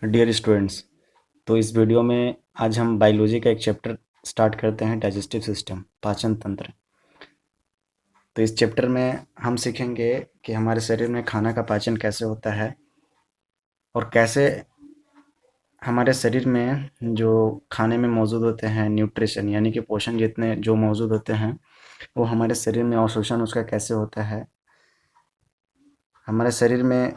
Dear students, तो इस video में आज हम बायोलॉजी का एक चैप्टर स्टार्ट करते हैं, डाइजेस्टिव सिस्टम, पाचन तंत्र। तो इस चैप्टर में हम सीखेंगे कि हमारे शरीर में खाना का पाचन कैसे होता है और कैसे हमारे शरीर में जो खाने में मौजूद होते हैं न्यूट्रिशन यानी कि पोषण जितने जो मौजूद होते हैं वो हमारे शरीर में अवशोषण उसका कैसे होता है। हमारे शरीर में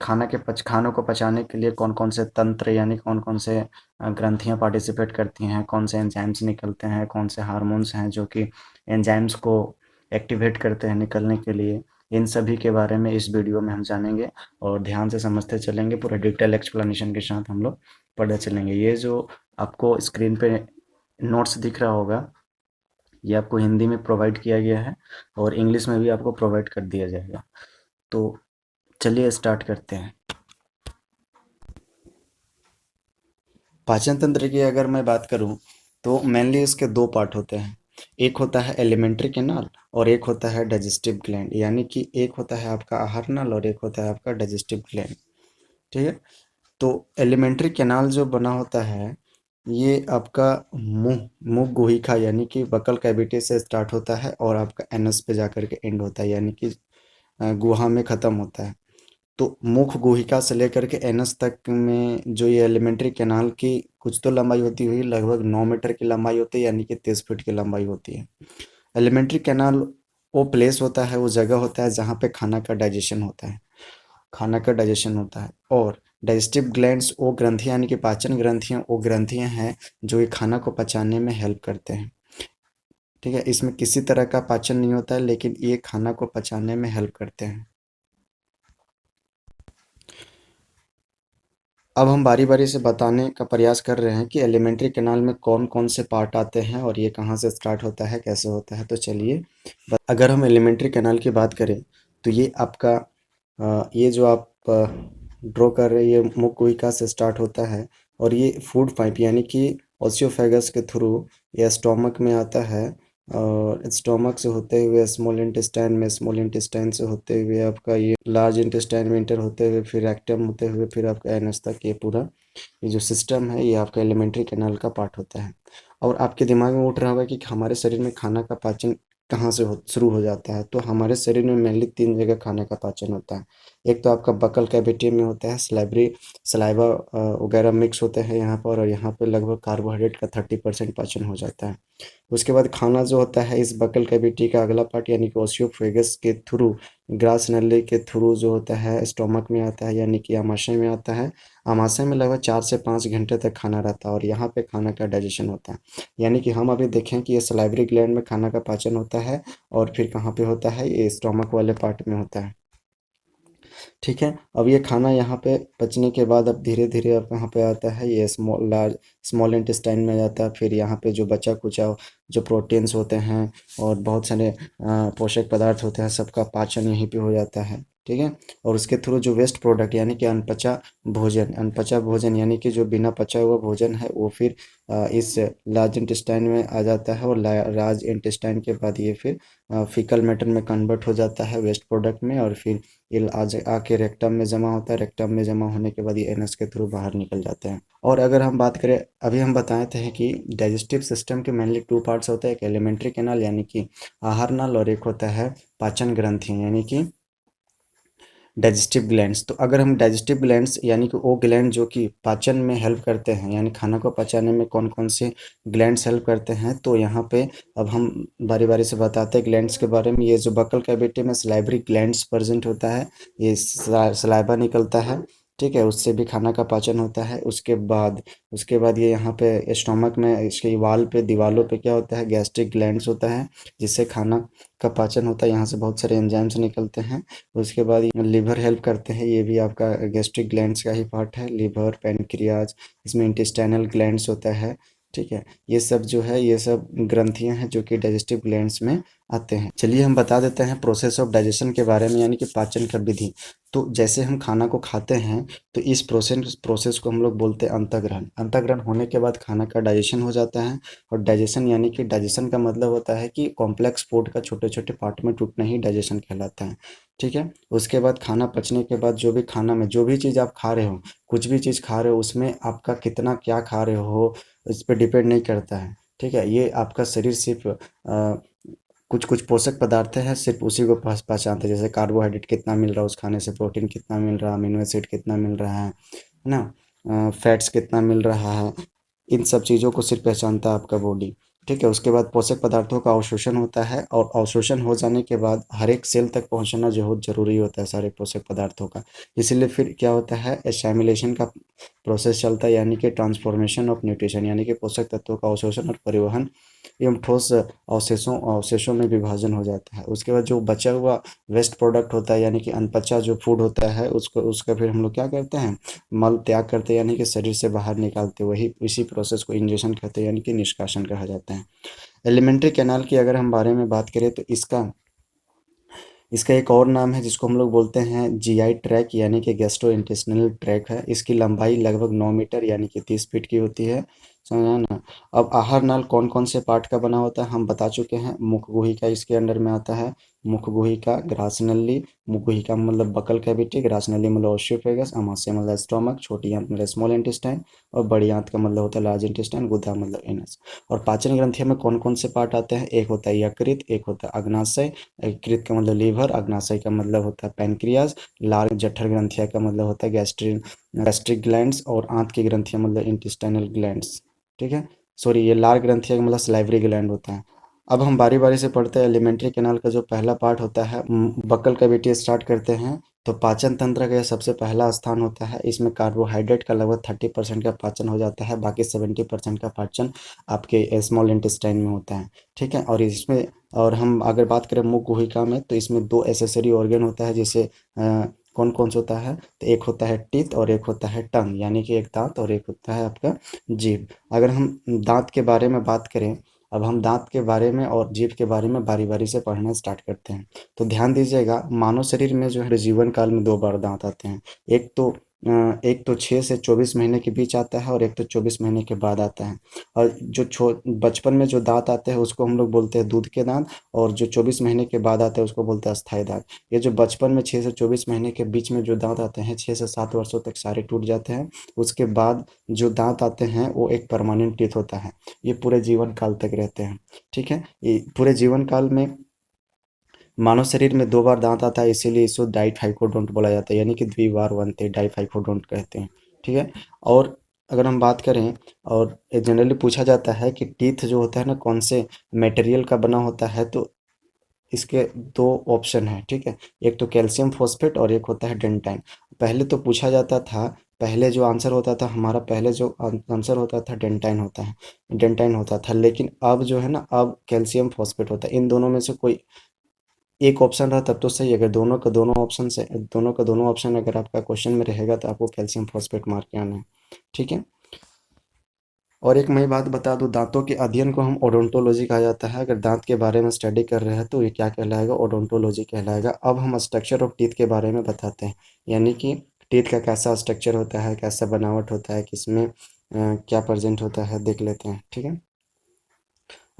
खानों को पचाने के लिए कौन कौन से तंत्र यानी कौन कौन से ग्रंथियां पार्टिसिपेट करती हैं, कौन से एंजाइम्स निकलते हैं, कौन से हार्मोन्स हैं जो कि एंजाइम्स को एक्टिवेट करते हैं निकलने के लिए। इन सभी के बारे में इस वीडियो में हम जानेंगे और ध्यान से समझते चलेंगे। पूरा डिटेल एक्सप्लेनेशन के साथ हम लोग पढ़ते चलेंगे। ये जो आपको स्क्रीन पे नोट्स दिख रहा होगा ये आपको हिंदी में प्रोवाइड किया गया है और इंग्लिश में भी आपको प्रोवाइड कर दिया जाएगा। तो चलिए स्टार्ट करते हैं। पाचन तंत्र की अगर मैं बात करूं तो मेनली इसके दो पार्ट होते हैं। एक होता है एलिमेंट्री कैनाल और एक होता है डाइजेस्टिव ग्लैंड, यानी कि एक होता है आपका आहार नल और एक होता है आपका डाइजेस्टिव ग्लैंड। ठीक है। तो एलिमेंट्री कैनाल जो बना होता है ये आपका मुंह मुंह गुहिका यानी कि बकल कैविटी से स्टार्ट होता है और आपका एनस पे जाकर के एंड होता है, यानी कि गुहा में ख़त्म होता है। तो मुख गुहिका से लेकर के एनस तक में जो ये एलिमेंट्री कैनाल की कुछ तो लंबाई होती हुई लगभग 9 मीटर की लंबाई होती है, यानी कि 30 फीट की लंबाई होती है। एलिमेंट्री कैनाल वो प्लेस होता है, वो जगह होता है जहाँ पे खाना का डाइजेशन होता है, खाना का डाइजेशन होता है। और डाइजेस्टिव ग्लैंड्स वो ग्रंथियाँ यानी कि पाचन ग्रंथियाँ वो ग्रंथियाँ हैं जो ये खाना को पचाने में हेल्प करते हैं। ठीक है, इसमें किसी तरह का पाचन नहीं होता है लेकिन ये खाना को पचाने में हेल्प करते हैं। अब हम बारी बारी से बताने का प्रयास कर रहे हैं कि एलिमेंट्री कैनाल में कौन कौन से पार्ट आते हैं और ये कहाँ से स्टार्ट होता है, कैसे होता है। तो चलिए, अगर हम एलिमेंट्री कैनाल की बात करें तो ये आपका ये जो आप ड्रॉ कर रहे हैं ये मुखगुहिका से स्टार्ट होता है और ये फूड पाइप यानी कि ओसियोफेगस के थ्रू या स्टोमक में आता है और स्टोमक से होते हुए स्मॉल इंटेस्टाइन में, स्मॉल इंटेस्टाइन से होते हुए आपका ये लार्ज इंटेस्टाइन में इंटर होते हुए फिर रेक्टम होते हुए फिर आपका एनस तक, ये पूरा ये जो सिस्टम है ये आपका एलिमेंट्री कैनाल का पार्ट होता है। और आपके दिमाग में उठ रहा होगा कि हमारे शरीर में खाना का पाचन कहाँ से शुरू हो जाता है। तो हमारे शरीर में मेनली 3 जगह खाने का पाचन होता है। एक तो आपका बकल कैविटी में होता है, सलाइवा वगैरह मिक्स होते हैं यहाँ पर और यहाँ पे लगभग कार्बोहाइड्रेट का 30% पाचन हो जाता है। उसके बाद खाना जो होता है इस बकल कैविटी का अगला पार्ट यानी कि ओसियोफेगस के थ्रू, ग्रास नली के थ्रू जो होता है स्टोमक में आता है, यानी कि आमाशय में आता है। आमाशय में लगभग 4 से 5 घंटे तक खाना रहता है और यहाँ पे खाना का डाइजेशन होता है। यानी कि हम अभी देखें कि ये सलाइवरी ग्लैंड में खाना का पाचन होता है और फिर कहाँ पे होता है, ये स्टोमक वाले पार्ट में होता है। ठीक है। अब ये खाना यहाँ पे पचने के बाद अब धीरे धीरे अब कहाँ पे आता है, ये स्मॉल इंटेस्टाइन में जाता है। फिर यहाँ पे जो बचा कुचा जो प्रोटीन्स होते हैं और बहुत सारे पोषक पदार्थ होते हैं सबका पाचन यहीं पे हो जाता है। ठीक है। और उसके थ्रू जो वेस्ट प्रोडक्ट यानी कि अनपचा भोजन यानी कि जो बिना पचा हुआ भोजन है वो फिर इस लार्ज इंटेस्टाइन में आ जाता है और लार्ज इंटेस्टाइन के बाद ये फिर फीकल मैटर में कन्वर्ट हो जाता है वेस्ट प्रोडक्ट में और फिर ये आज आके रेक्टम में जमा होता है। रेक्टम में जमा होने के बाद ये एनस के थ्रू बाहर निकल जाते हैं। और अगर हम बात करें, अभी हम बताए थे कि डाइजेस्टिव सिस्टम के मेनली 2 पार्ट्स होते हैं, एक एलिमेंट्री कैनाल यानी कि आहार नाल और एक होता है पाचन ग्रंथि यानी कि डाइजेस्टिव ग्लैंड्स। तो अगर हम डाइजेस्टिव ग्लैंड्स यानी कि वो ग्लैंड जो कि पाचन में हेल्प करते हैं यानी खाना को पचाने में कौन कौन से ग्लैंड्स हेल्प करते हैं, तो यहाँ पे अब हम बारी बारी से बताते हैं ग्लैंड्स के बारे में। ये जो बकल कैविटी में सलाइवरी ग्लैंड्स प्रेजेंट होता है, ये सलाइवा निकलता है। ठीक है, उससे भी खाना का पाचन होता है। उसके बाद ये यहाँ पे स्टोमक में इसके वाल पे दीवारों पे क्या होता है, गैस्ट्रिक ग्लैंड्स होता है जिससे खाना का पाचन होता है। यहाँ से बहुत सारे एंजाइम्स निकलते हैं। उसके बाद लिवर हेल्प करते हैं, ये भी आपका गैस्ट्रिक ग्लैंड्स का ही पार्ट है, लिवर पैनक्रियाज, इसमें इंटेस्टाइनल ग्लैंड्स होता है। ठीक है, ये सब जो है ये सब ग्रंथियां हैं जो कि डाइजेस्टिव ग्लैंड्स में आते हैं। चलिए हम बता देते हैं प्रोसेस ऑफ डाइजेशन के बारे में, यानी कि पाचन का विधि। तो जैसे हम खाना को खाते हैं तो इस प्रोसेस प्रोसेस को हम लोग बोलते हैं अंतःग्रहण। अंतःग्रहण होने के बाद खाना का डाइजेशन हो जाता है। और डाइजेशन यानी कि डाइजेशन का मतलब होता है कि कॉम्प्लेक्स फूड का छोटे छोटे पार्ट में टूटना ही डाइजेशन कहलाता है। ठीक है। उसके बाद खाना पचने के बाद जो भी खाना में जो भी चीज़ आप खा रहे हो, कुछ भी चीज़ खा रहे हो, उसमें आपका कितना क्या खा रहे हो इस पर डिपेंड नहीं करता है। ठीक है। ये आपका शरीर सिर्फ कुछ कुछ पोषक पदार्थ हैं सिर्फ उसी को पहचानते हैं, जैसे कार्बोहाइड्रेट कितना मिल रहा है उस खाने से, प्रोटीन कितना मिल रहा है, अमीनो एसिड कितना मिल रहा है ना, फैट्स कितना मिल रहा है। इन सब चीज़ों को सिर्फ पहचानता है आपका बॉडी। ठीक है। उसके बाद पोषक पदार्थों का अवशोषण होता है, और अवशोषण हो जाने के बाद हर एक सेल तक पहुंचना जो बहुत जरूरी होता है सारे पोषक पदार्थों का। इसीलिए फिर क्या होता है, एसाइमिलेशन का प्रोसेस चलता है, यानी कि ट्रांसफॉर्मेशन ऑफ न्यूट्रिशन, यानी कि पोषक तत्वों का अवशोषण और परिवहन एवं ठोस अवशेषों अवशेषों में विभाजन हो जाता है। उसके बाद जो बचा हुआ वेस्ट प्रोडक्ट होता है, यानी कि अनपचा जो फूड होता है, उसको उसका फिर हम लोग क्या करते हैं, मल त्याग करते हैं, यानी कि शरीर से बाहर निकालते हैं। वही इसी प्रोसेस को इंजेशन कहते हैं, यानी कि निष्कासन कहा जाता है। एलिमेंट्री कैनाल की अगर हम बारे में बात करें तो इसका इसका एक और नाम है जिसको हम लोग बोलते हैं जीआई ट्रैक, यानी कि गैस्ट्रो इंटेस्टिनल ट्रैक है। इसकी लंबाई लगभग 9 मीटर यानी कि 30 फीट की होती है। समझा ना। अब आहार नाल कौन कौन से पार्ट का बना होता है हम बता चुके हैं। मुख गुहिका इसके अंडर में आता है। मुख गुहिका, ग्रास नली। मुख गुहिका मतलब बकल कैविटी, ग्रास नली मतलब ओस्योफेगस, अमाशय मतलब स्टोमक, छोटी आंत मतलब स्मॉल इंटेस्टाइन, और बड़ी आंत का मतलब होता है लार्ज इंटेस्टाइन, गुदा मतलब एनस। और पाचन ग्रंथियों में कौन कौन से पार्ट आते हैं, एक होता है यकृत, एक होता है अग्नाशय। यकृत का मतलब लीवर, अग्नाशय का मतलब होता है पैनक्रियाज, लाल जठर ग्रंथिया का मतलब होता है गैस्ट्रिक ग्लैंड्स, और आंत की ग्रंथियां मतलब इंटेस्टाइनल ग्लैंड्स। ठीक है। सॉरी, ये लार ग्रंथिया का मतलब सलाइवरी ग्लैंड होता है। अब हम बारी बारी से पढ़ते हैं। एलिमेंट्री कैनाल का जो पहला पार्ट होता है, बक्कल कैविटी स्टार्ट करते हैं। तो पाचन तंत्र का यह सबसे पहला स्थान होता है। इसमें कार्बोहाइड्रेट का लगभग 30% का पाचन हो जाता है, बाकी 70% का पाचन आपके स्मॉल इंटेस्टाइन में होता है। ठीक है। और इसमें, और हम अगर बात करें मुख गुहिका में, तो इसमें दो एसेसरी ऑर्गन होता है, जिसे कौन कौन सा होता है, तो एक होता है टीथ और एक होता है टंग, यानी कि एक दांत और एक होता है आपका जीभ। अगर हम दांत के बारे में बात करें, अब हम दांत के बारे में और जीभ के बारे में बारी बारी से पढ़ना स्टार्ट करते हैं। तो ध्यान दीजिएगा, मानव शरीर में जो है जीवन काल में दो बार दांत आते हैं। एक तो एक तो 6 से 24 महीने के बीच आता है, और एक तो 24 महीने के बाद आता है। और जो छो बचपन में जो दांत आते हैं उसको हम लोग बोलते हैं दूध के दांत, और जो 24 महीने के बाद आते हैं उसको बोलते हैं अस्थायी दांत। ये जो बचपन में 6 से 24 महीने के बीच में जो दांत आते हैं, 6 से 7 वर्षों तक सारे टूट जाते हैं। उसके बाद जो दांत आते हैं वो एक परमानेंट टीथ होता है। ये पूरे जीवन काल तक रहते हैं। ठीक है। ये पूरे जीवन काल में मानव शरीर में दो बार दांत आता है, इसीलिए इसको डाइफाइकोडोंट बोला जाता है, यानी कि द्विबार बनते डाइफाइकोडोंट कहते हैं। ठीक है। और अगर हम बात करें, और जनरली पूछा जाता है कि टीथ जो होता है ना कौन से मटेरियल का बना होता है, तो इसके दो ऑप्शन है। ठीक है। एक तो कैल्शियम फॉस्फेट और एक होता है डेंटाइन। पहले तो पूछा जाता था, पहले जो आंसर होता था हमारा, पहले जो आंसर होता था डेंटाइन होता है, डेंटाइन होता था। लेकिन अब जो है ना, अब कैल्शियम फॉस्फेट होता है। इन दोनों में से कोई एक ऑप्शन रहा तब तो सही। अगर दोनों का दोनों ऑप्शन अगर आपका क्वेश्चन में रहेगा तो आपको कैल्शियम फॉस्फेट मार के आना है। ठीक है। और एक मैं बात बता दूं, दांतों के अध्ययन को हम ओडोंटोलॉजी कहा जाता है। अगर दांत के बारे में स्टडी कर रहे हैं तो ये क्या कहलाएगा, ओडोंटोलॉजी कहलाएगा। अब हम स्ट्रक्चर ऑफ टीथ के बारे में बताते हैं, यानी कि टीथ का कैसा स्ट्रक्चर होता है, कैसा बनावट होता है, किसमें क्या प्रेजेंट होता है, देख लेते हैं। ठीक है।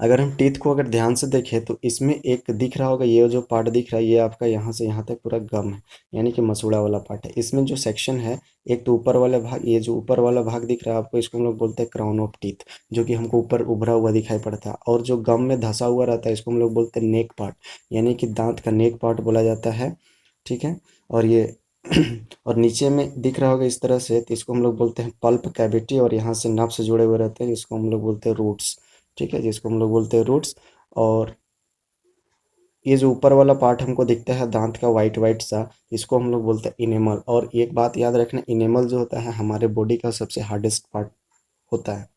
अगर हम टीथ को अगर ध्यान से देखें तो इसमें एक दिख रहा होगा, ये जो पार्ट दिख रहा है ये आपका यहाँ से यहाँ तक पूरा गम है, यानी कि मसूड़ा वाला पार्ट है। इसमें जो सेक्शन है, एक तो ऊपर वाला भाग, ये जो ऊपर वाला भाग दिख रहा है आपको, इसको हम लोग बोलते हैं क्राउन ऑफ टीथ, जो कि हमको ऊपर उभरा हुआ दिखाई पड़ता है। और जो गम में धंसा हुआ रहता है इसको हम लोग बोलते हैं नेक पार्ट, यानी कि दांत का नेक पार्ट बोला जाता है। ठीक है। और ये और नीचे में दिख रहा होगा इस तरह से, तो इसको हम लोग बोलते हैं पल्प कैविटी, और यहाँ से नर्व से जुड़े हुए रहते हैं, जिसको हम लोग बोलते हैं रूट्स। ठीक है, जिसको हम लोग बोलते हैं रूट्स। और ये जो ऊपर वाला पार्ट हमको दिखता है दांत का वाइट वाइट सा, इसको हम लोग बोलते हैं इनेमल। और एक बात याद रखना, इनेमल जो होता है हमारे बॉडी का सबसे हार्डेस्ट पार्ट होता है।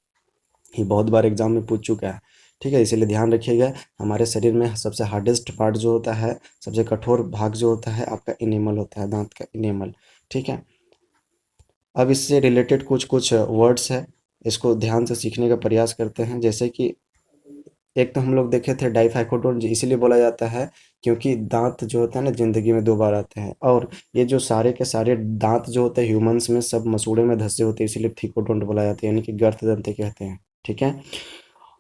ये बहुत बार एग्जाम में पूछ चुका है। ठीक है, इसीलिए ध्यान रखिएगा। हमारे शरीर में सबसे हार्डेस्ट पार्ट जो होता है, सबसे कठोर भाग जो होता है आपका इनेमल होता है, दांत का इनेमल। ठीक है। अब इससे रिलेटेड कुछ कुछ वर्ड्स है, इसको ध्यान से सीखने का प्रयास करते हैं। जैसे कि एक तो हम लोग देखे थे डाइफाइकोटोन, इसीलिए बोला जाता है क्योंकि दांत जो होता है ना ज़िंदगी में 2 बार आते हैं, और ये जो सारे के सारे दांत जो होते हैं ह्यूमंस में सब मसूड़े में धंसे होते हैं, इसीलिए थिकोडोंट बोला जाता है, यानी कि गर्ददंते कहते हैं। ठीक है।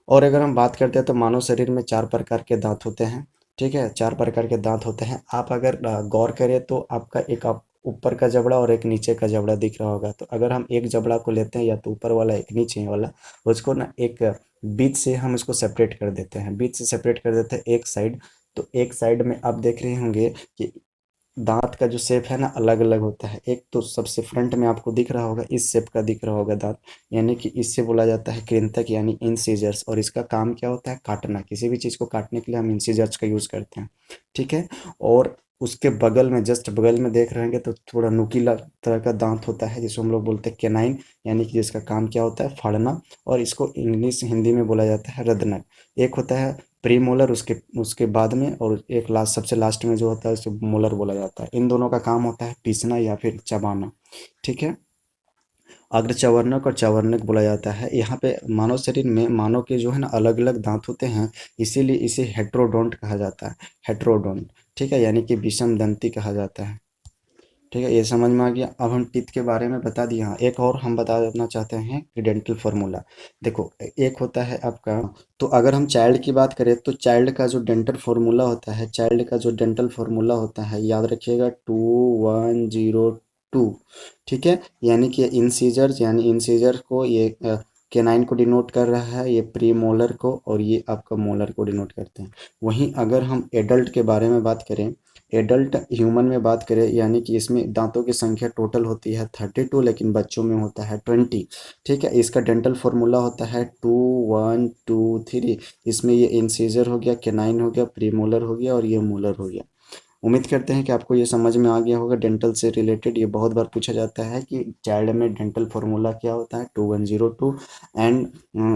और अगर हम बात करते हैं तो मानव शरीर में 4 प्रकार के दांत होते हैं। ठीक है, 4 प्रकार के दांत होते हैं। आप अगर गौर करें तो आपका एक आप ऊपर का जबड़ा और एक नीचे का जबड़ा दिख रहा होगा। तो अगर हम एक जबड़ा को लेते हैं, या तो ऊपर वाला एक नीचे वाला, उसको ना एक बीच से हम इसको सेपरेट कर देते हैं, बीच से सेपरेट कर देते हैं एक साइड। तो एक साइड में आप देख रहे होंगे कि दांत का जो शेप है ना अलग अलग होता है। एक तो सबसे फ्रंट में आपको दिख रहा होगा, इस शेप का दिख रहा होगा दांत, यानी कि इससे बोला जाता है कृंतक यानी इंसिजर्स। और इसका काम क्या होता है? काटना। किसी भी चीज़ को काटने के लिए हम इंसिजर्स का यूज़ करते हैं। ठीक है। और उसके बगल में, जस्ट बगल में देख रहे होंगे तो थोड़ा नुकीला तरह का दांत होता है, जिसको हम लोग बोलते हैं केनाइन, यानी कि जिसका काम क्या होता है? फाड़ना। और इसको इंग्लिश हिंदी में बोला जाता है रदनक। एक होता है प्रीमोलर, उसके उसके बाद में, और एक लास्ट, सबसे लास्ट में जो होता है उसे मोलर बोला जाता है। इन दोनों का काम होता है पीसना या फिर चबाना। ठीक है। अग्रचवर्णक और चवर्णक बोला जाता है। यहाँ पे मानव शरीर में मानव के जो है ना अलग अलग दांत होते हैं, इसीलिए इसे हेट्रोडोंट कहा जाता है। हेट्रोडोंट। ठीक है, यानी कि विषम दंती कहा जाता है। ठीक है, ये समझ में आ गया। अब हम टीथ के बारे में बता दिए। हाँ, एक और हम बता देना चाहते हैं कि डेंटल फार्मूला। देखो, एक होता है आपका, तो अगर हम चाइल्ड की बात करें तो चाइल्ड का जो डेंटल फार्मूला होता है, चाइल्ड का जो डेंटल फार्मूला होता है, याद रखिएगा 2102। ठीक है, यानी कि इंसीजर्स, यानी इंसीजर को ये केनाइन को डिनोट कर रहा है, ये प्री मोलर को, और ये आपका मोलर को डिनोट करते हैं। वहीं अगर हम एडल्ट के बारे में बात करें, एडल्ट ह्यूमन में बात करें, यानी कि इसमें दांतों की संख्या टोटल होती है 32, लेकिन बच्चों में होता है 20। ठीक है, इसका डेंटल फार्मूला होता है 2123। इसमें ये इंसीजर हो गया, केनाइन हो गया, प्रीमोलर हो गया, और ये मोलर हो गया। उम्मीद करते हैं कि आपको ये समझ में आ गया होगा। डेंटल से रिलेटेड ये बहुत बार पूछा जाता है कि चाइल्ड में डेंटल फार्मूला क्या होता है, 2102, एंड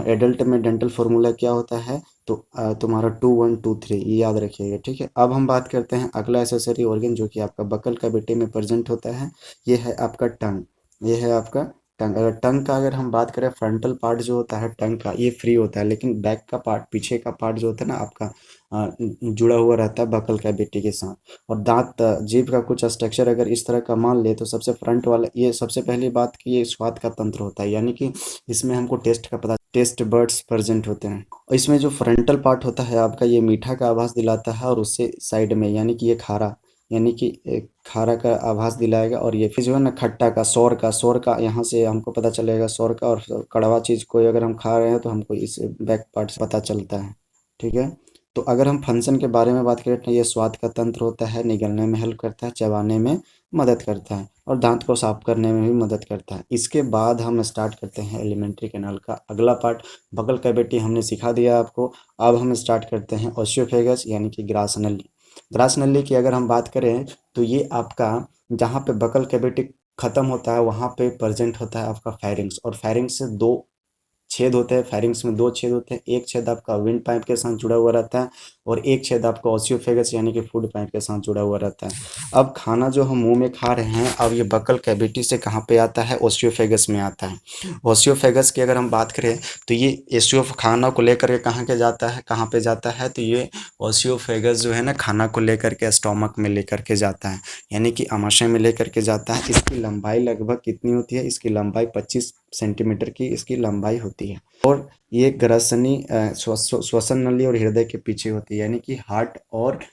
एडल्ट में डेंटल फार्मूला क्या होता है, तो तुम्हारा 2123, ये याद रखिएगा। ठीक है। अब हम बात करते हैं अगला एसेसरी ऑर्गन जो कि आपका बकल कैविटी में प्रेजेंट होता है। ये है आपका टंग। ये है आपका टंग। अगर टंग का अगर हम बात करें, फ्रंटल पार्ट जो होता है टंग का, ये फ्री होता है, लेकिन बैक का पार्ट, पीछे का पार्ट जो होता है ना आपका, जुड़ा हुआ रहता है बकल कैविटी के साथ। और दांत, जीभ का कुछ स्ट्रक्चर अगर इस तरह का मान ले, तो सबसे फ्रंट वाला, ये सबसे पहली बात कि ये स्वाद का तंत्र होता है, यानी कि इसमें हमको टेस्ट का पता, टेस्ट बर्ड्स प्रेजेंट होते हैं। और इसमें जो फ्रंटल पार्ट होता है आपका, ये मीठा का आभास दिलाता है, और उससे साइड में यानी कि ये खारा, यानी कि एक खारा का आभास दिलाएगा। और ये फिर जो है ना खट्टा का, सौर का यहाँ से हमको पता चलेगा सौर का। और कड़वा चीज़ कोई अगर हम खा रहे हैं तो हमको इस बैक पार्ट से पता चलता है। ठीक है। तो अगर हम फंक्शन के बारे में बात करें तो ये स्वाद का तंत्र होता है, निगलने में हेल्प करता है, चबाने में मदद करता है, और दांत को साफ करने में भी मदद करता है। इसके बाद हम स्टार्ट करते हैं एलिमेंट्री कैनाल का अगला पार्ट। बगल कैविटी हमने सिखा दिया आपको। अब हम स्टार्ट करते हैं ओस्टियोफेगस, यानी कि ग्रास नली। ग्रास नली की अगर हम बात करें तो ये आपका, जहाँ पे बगल कैविटी खत्म होता है वहाँ पे प्रेजेंट होता है आपका फेरिंग्स। और फेरिंग्स से दो छेद होते हैं, फेरिंग्स में दो छेद होते हैं। एक छेद आपका विंड पाइप के साथ जुड़ा हुआ रहता है, और एक छेद आपका ओसियोफेगस यानी कि फूड पाइप के साथ जुड़ा हुआ रहता है। अब खाना जो हम मुंह में खा रहे हैं, अब ये बकल कैविटी से कहाँ पे आता है? ओसियोफेगस में आता है। ओसियोफेगस की अगर हम बात करें तो ये एसियो खाना को लेकर के कहाँ के जाता है, कहाँ पे जाता है? तो ये ओसियोफेगस जो है ना खाना को लेकर के स्टोमक में लेकर के जाता है, यानी कि आमाशय में लेकर के जाता है। इसकी लंबाई लगभग कितनी होती है? इसकी लंबाई 25 सेंटीमीटर की इसकी लंबाई होती है। और ये ग्रसनी श्वसन नली और हृदय के पीछे होती है, यानी कि हार्ट और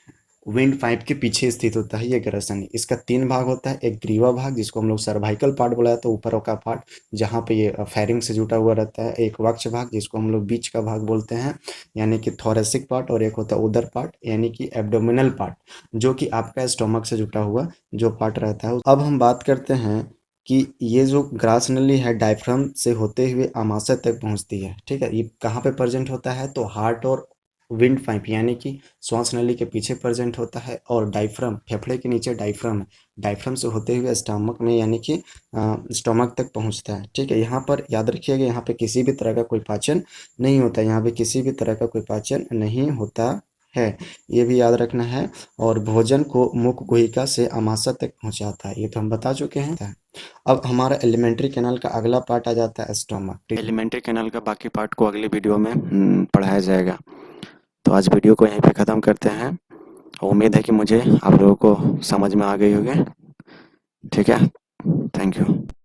विंड पाइप के पीछे स्थित होता है ये ग्रसनी। इसका 3 भाग होता है। एक ग्रीवा भाग, जिसको हम लोग सर्वाइकल पार्ट बोला जाता है, ऊपर का पार्ट जहाँ पे ये फेरिंग से जुटा हुआ रहता है। एक वक्ष भाग, जिसको हम लोग बीच का भाग बोलते हैं, यानी कि थोरेसिक पार्ट। और एक होता है उदर पार्ट, यानी कि एब्डोमिनल पार्ट, जो कि आपका स्टोमक से जुटा हुआ जो पार्ट रहता है। अब हम बात करते हैं कि ये जो ग्रास नली है डायफ्राम से होते हुए आमाशय तक पहुंचती है। ठीक है, ये कहाँ पे प्रेजेंट होता है? तो हार्ट और विंड पाइप, यानी कि श्वास नली के पीछे प्रेजेंट होता है। और डायफ्राम, फेफड़े के नीचे डायफ्राम है, डायफ्राम से होते हुए स्टमक में, यानी कि स्टमक तक पहुंचता है। ठीक है, यहाँ पर याद रखिएगा, यहाँ पे किसी भी तरह का कोई पाचन नहीं होता, यहाँ पे किसी भी तरह का कोई पाचन नहीं होता है, ये भी याद रखना है। और भोजन को मुख गुहिका से आमाशय तक पहुंचाता है, ये तो हम बता चुके हैं। अब हमारा एलिमेंट्री कैनाल का अगला पार्ट आ जाता है स्टोमक। एलिमेंट्री कैनाल का बाकी पार्ट को अगले वीडियो में पढ़ाया जाएगा। तो आज वीडियो को यहीं पे ख़त्म करते हैं। उम्मीद है कि मुझे आप लोगों को समझ में आ गई होगी। ठीक है, थैंक यू।